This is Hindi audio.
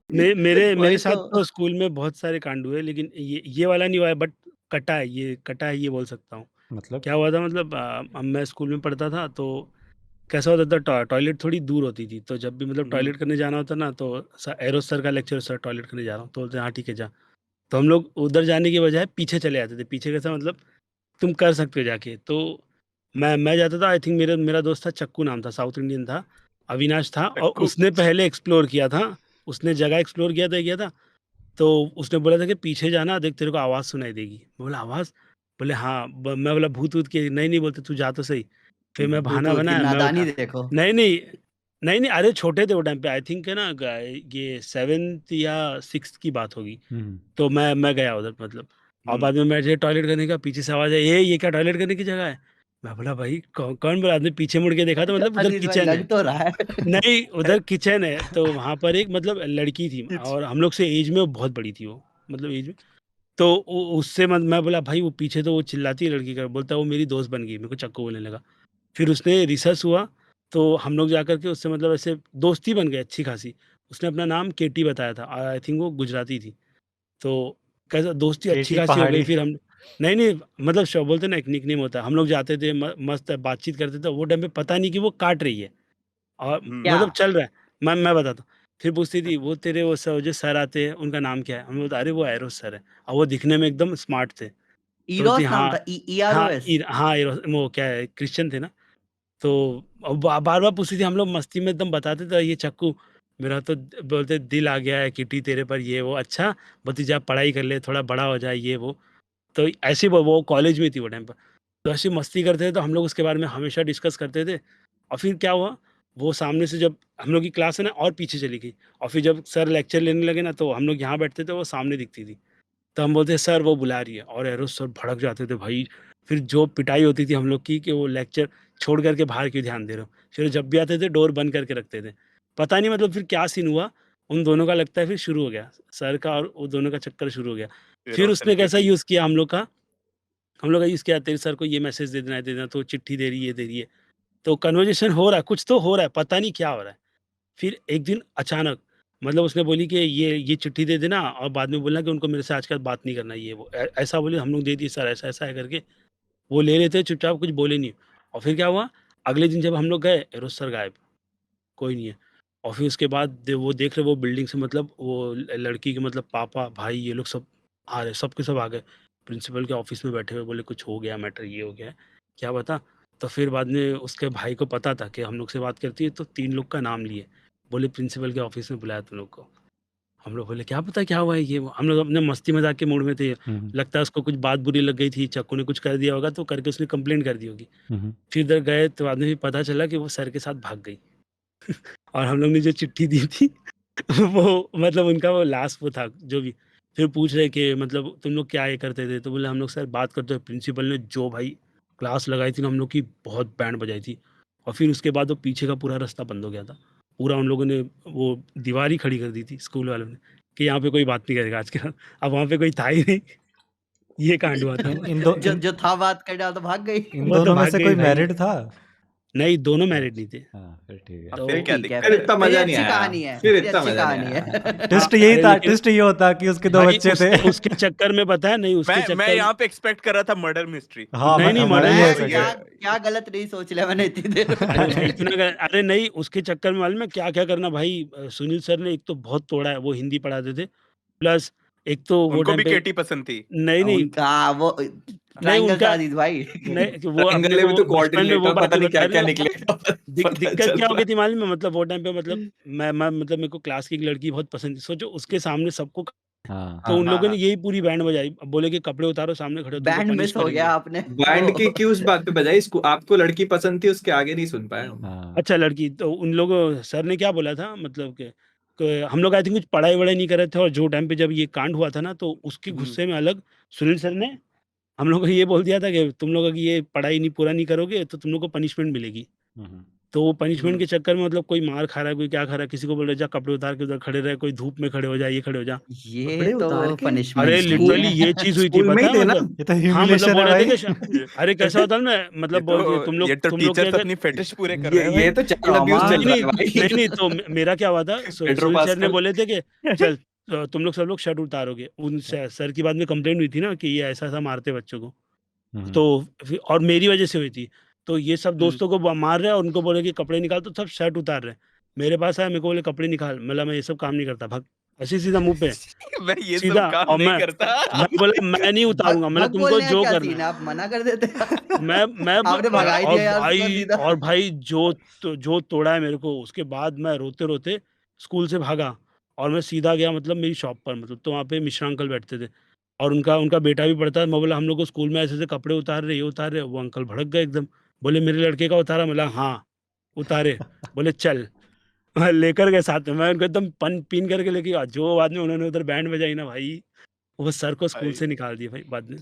मेरे वही मेरे साथ तो। तो स्कूल में बहुत सारे कांड हुए, लेकिन ये वाला नहीं हुआ है, बट कटा है ये बोल सकता हूँ। मतलब? क्या हुआ था मतलब अब मैं स्कूल में पढ़ता था, तो कैसा होता था, टॉयलेट थोड़ी दूर होती थी, तो जब भी मतलब हुँ, टॉयलेट करने जाना होता ना, तो एरोज सर का लेक्चर, सर टॉयलेट करने जा रहा हूँ, तो बोलते हैं हाँ ठीक है जा। तो हम लोग उधर जाने की बजाय पीछे चले जाते थे। पीछे कैसा मतलब तुम कर सकते हो जाके। तो मैं जाता था, आई थिंक मेरा दोस्त था, चक्कू नाम था, साउथ इंडियन था, अविनाश था, और चक्कू। उसने पहले एक्सप्लोर किया था। उसने जगह एक्सप्लोर किया था। तो उसने बोला था कि पीछे जाना, देख तेरे को आवाज़ सुनाई देगी। मैं बोला आवाज़? बोले हाँ, मैं बोला भूत-वूत की? नहीं बोलते तू जा तो सही। फिर मैं बहाना भूत-वूत की बनाया, मैं नादानी उठा। देखो। नहीं, नहीं, नहीं, अरे छोटे थे वो टाइम पे, आई थिंक है ना, ये 7th या 6th की बात होगी। हुँ, तो मैं गया उधर मतलब, और हुँ। बाद में मैं टॉयलेट करने का, पीछे से आवाज़ आई, ये क्या टॉयलेट करने की जगह है? मैं बोला भाई कौन बोला? आदमी पीछे मुड़ के देखा तो मतलब उधर अजीज भाई किचन है। लग तो रहा है। नहीं, उधर किचन है, तो वहाँ पर एक मतलब लड़की थी, किच और हम लोग से ऐज में वो बहुत बड़ी थी वो, मतलब ऐज में। तो उ उससे मैं बोला भाई वो पीछे तो वो चिल्लाती है लड़की का, बोलता है वो मेरी दोस्त बन गई, मेरे को चक्कू बोलने लगा। फिर उसने रिसर्च हुआ, तो हम लोग जाकर के उससे मतलब ऐसे दोस्ती बन गई अच्छी खासी। उसने अपना नाम केटी बताया था, आई थिंक वो गुजराती थी। तो कैसा दोस्ती अच्छी केटी खासी हो गई, पहाड़ी। फिर हम नहीं, मतलब बोलते हैं ना, एक निकनेम होता है। हम लोग जाते थे, मस्त बातचीत करते थे, वो टाइम पे पता नहीं कि वो काट रही है। और हुँ। क्या? मतलब चल रहा है। मैं बताता हूँ। फिर पूछती थी, "वो तेरे वो जो सर आते हैं, उनका नाम क्या है?" हम बोलते, "अरे वो एरोस सर है।" और वो दिखने में एकदम स्मार्ट थे। तो बोलती, इरोस नाम "हाँ, था, ईआरओएस? हाँ, एरोस।" वो क्या है, क्रिश्चियन थे ना। तो बार-बार पूछती थी, हम लोग मस्ती में एकदम बताते थे, "ये चक्कू, मेरा तो बोलते दिल आ गया है किटी तेरे पर, ये वो।" "अच्छा, बोलती जा पढ़ाई कर ले, थोड़ा बड़ा हो जा, ये वो।" तो ऐसे वो कॉलेज में थी वो टाइम पर। तो ऐसी मस्ती करते थे, तो हम लोग उसके बारे में हमेशा डिस्कस करते थे। और फिर क्या हुआ, वो सामने से जब हम लोग की क्लास है ना और पीछे चली गई, और फिर जब सर लेक्चर लेने लगे ना, तो हम लोग यहाँ बैठते थे, वो सामने दिखती थी। तो हम बोलते सर वो बुला रही है, और एरोस सर भड़क जाते थे भाई। फिर जो पिटाई होती थी हम लोग की, कि वो लेक्चर छोड़ कर के बाहर क्यों ध्यान दे रहे हो। फिर जब भी आते थे डोर बंद करके रखते थे। पता नहीं मतलब फिर क्या सीन हुआ, उन दोनों का लगता है फिर शुरू हो गया, सर का और वो दोनों का चक्कर शुरू हो गया। फिर एरोस एंड उसने कैसा केटी। यूज़ किया हम लोग का यूज़ किया, तेरे सर को ये मैसेज दे देना, तो चिट्ठी दे रही है, ये दे रही है। तो कन्वर्सेशन हो रहा है, कुछ तो हो रहा है, पता नहीं क्या हो रहा है। फिर एक दिन अचानक मतलब उसने बोली कि ये चिट्ठी दे देना, और बाद में बोलना कि उनको मेरे से आज के बाद बात नहीं करना, ये वो। ऐसा बोली, हम लोग दे दिए, सर ऐसा-ऐसा है करके। वो ले लेते चुपचाप, कुछ बोले नहीं। और फिर क्या हुआ, अगले दिन जब हम लोग गए, एरोज सर गायब, कोई नहीं है। और फिर उसके बाद वो देख रहे, वो बिल्डिंग से मतलब वो लड़की के मतलब पापा, भाई, ये लोग सब आ रहे, सब के सब आ गए। प्रिंसिपल के ऑफिस में बैठे हुए, बोले कुछ हो गया मैटर, ये हो गया है, क्या बता। तो फिर बाद में उसके भाई को पता था कि हम लोग से बात करती है, तो 3 लोग का नाम लिए। बोले प्रिंसिपल के ऑफिस में बुलाया तुम लोग को। हम लोग बोले क्या पता क्या हुआ है, ये वो। हम लोग अपने मस्ती मज़ाक के मूड में थे। हुँ, हुँ, लगता है उसको कुछ बात बुरी लग गई थी, चक्कू ने कुछ कर दिया होगा, तो करके उसने कंप्लेंट कर दी होगी। हुँ, हुँ। फिर इधर गए तो बाद में भी पता चला कि वो सर के साथ भाग गई। और हम लोग ने जो चिट्ठी दी थी वो मतलब उनका वो लास्ट वो था जो भी। फिर पूछ रहे कि मतलब तुम लोग क्या ये करते थे? तो बोले हम लोग सर बात करते हुए, प्रिंसिपल ने जो भाई क्लास लगाई थी ना, हम लोग की बहुत बैंड बजाई थी। और फिर उसके बाद वो पीछे का पूरा रास्ता बंद हो गया था। पूरा उन लोगों ने वो दीवार ही खड़ी कर दी थी स्कूल वालों ने, कि यहाँ पे कोई बात नहीं करेगा आज के बाद। अब वहाँ पे कोई था ही नहीं। ये कांड हुआ था। इन इन दो जो इन जो था बात कर डाला तो भाग गई। इन वो तो दोनों में भाग से गई कोई भाई। मैरिड था? नहीं, दोनों मैरिड नहीं थे। अच्छा, हाँ, फिर ठीक है। अब तो फिर क्या ठीक है, दिक्कत फिर है? इतना फिर ये मजा नहीं अच्छी आया। कहानी है, फिर फिर ये इतना अच्छी मजा नहीं कहानी आया। है। हाँ, ट्विस्ट यही अरे था, लेकिन ट्विस्ट ये होता कि उसके 2 भाई बच्चे थे। उसके उसके चक्कर में पता है, नहीं उसके मैं चक्कर। यहाँ पे एक्सपेक्ट कर रहा था मर्डर मिस्ट्री। हाँ, नहीं, मैं मर्डर भी मैं ऐसा ये क्या किया। क्या गलत नहीं सोच लिया मैंने इतनी देर अरे में। भाई इतना अरे नहीं, उसके चक्कर में मालूम है क्या-क्या करना भाई। सुनील सर ने एक तो बहुत तोड़ा है, वो हिंदी पढ़ाते थे। प्लस एक तो वो उनको टाइम भी पे केटी पसंद थी। नहीं, उनका वो नहीं ट्रायंगल था उनका अजीज भाई। नहीं, कि वो ट्रायंगल अपने में को भी वो तो बचपन में वो कोऑर्डिनेटर पता बातें नहीं बता क्या-क्या रहे ना। निकलेगा। पता दिक्कत चल क्या हो रहा गई थी मालूम है, मतलब वो टाइम पे मतलब मैं मतलब मेरे को क्लास की एक लड़की बहुत पसंद थी। सोचो उसके सामने सबको, हाँ, तो हाँ। उन हाँ, लोगों ने हाँ। यही पूरी बैंड बजाई। अब बोले कि कपड़े उतारो, सामने खड़े हो, तुमको बैंड पनिश मिस हो गया करेंगे। आपने बैंड की वो। क्यों उस बात पे बजाई? इसको आपको लड़की पसंद थी, उसके आगे नहीं सुन पाए हम। हाँ। अच्छा लड़की, तो उन लोगों सर ने क्या बोला था मतलब कि हम लोग आई थिंक कुछ पढ़ाई-वढ़ाई नहीं कर रहे थे, और जो टाइम पे जब ये कांड हुआ था ना, तो उसके हुँ। गुस्से में अलग सुनील सर ने हम लोग को ये बोल दिया था कि तुम लोग अगर ये पढ़ाई नहीं पूरा नहीं करोगे, तो तुम लोग को पनिशमेंट मिलेगी। हुँ, हुँ। तो वो पनिशमेंट हुँ। के चक्कर में मतलब कोई मार खा रहा है, कोई क्या खा रहा है, किसी को बोल रहा है जा कपड़े उतार के उधर खड़े रहे, कोई धूप में खड़े हो जा, ये खड़े हो जा। ये कपड़े उतार तो के? पनिशमेंट अरे नहीं लिटरली है। ये चीज़ हुई थी स्कूल में पता ही है देना? मतलब ये तो हाँ, मतलब ह्यूमिलिएशन बोल है रहे थे भाई। कि अरे कैसा होता है ना मतलब बोल के तुम ये लोग तो तुम लोग के टीचर्स अगर अपनी फेटिश पूरे कर रहे हैं ये भाई। तो चाइल्ड अब्यूज ट्रॉमा चल नहीं, रहा है नहीं, भाई। नहीं, तो मेरा क्या हुआ था पेड्रो सुनील सर ने पास्कल। बोले थे कि चल तुम लोग सब लोग शर्ट उतारोगे। उन सर की बाद में कंप्लेंट हुई थी ना कि ये ऐसा-ऐसा मारते बच्चों को। हुँ, तो फिर और मेरी वजह से हुई थी। तो ये सब हुँ। दोस्तों को मार रहे हैं और उनको बोले कि कपड़े निकाल तो सब शर्ट उतार रहे हैं। मेरे पास आया मेरे को बोले कपड़े निकाल, बोला मैं ये सब काम नहीं करता भाग। ऐसे सीधा मुँह पे, मैं ये सब सीधा काम और नहीं मैं करता। मैं बोला मैं नहीं भग उतारूँगा, मैंने भग तुमको बोलने का जो क्या करना सीन है। है? आप मना कर देते। मैं ब आपने भगा ही और दिया यार उसको भाई सीधा। और भाई जो तोड़ा है मेरे को, उसके बाद मैं रोते-रोते स्कूल से भागा और मैं सीधा गया मतलब मेरी शॉप पर मतलब तो वहाँ पे मिश्रा अंकल बैठते थे और उनका उनका बेटा भी पढ़ता है। मैं बोला हम लोग को स्कूल में ऐसे-ऐसे कपड़े उतार रहे, ये उतार रहे। वो अंकल भड़क गए एकदम। बोले मेरे लड़के का उतारा? मैं बोला हाँ, उतारे। बोले चल। लेकर गए साथ में। मैं उनको एकदम पन पिन करके लेके गया। जो बाद में उन्होंने उधर बैंड बजाई ना भाई, वो सर को स्कूल भाई से निकाल दिया भाई बाद में।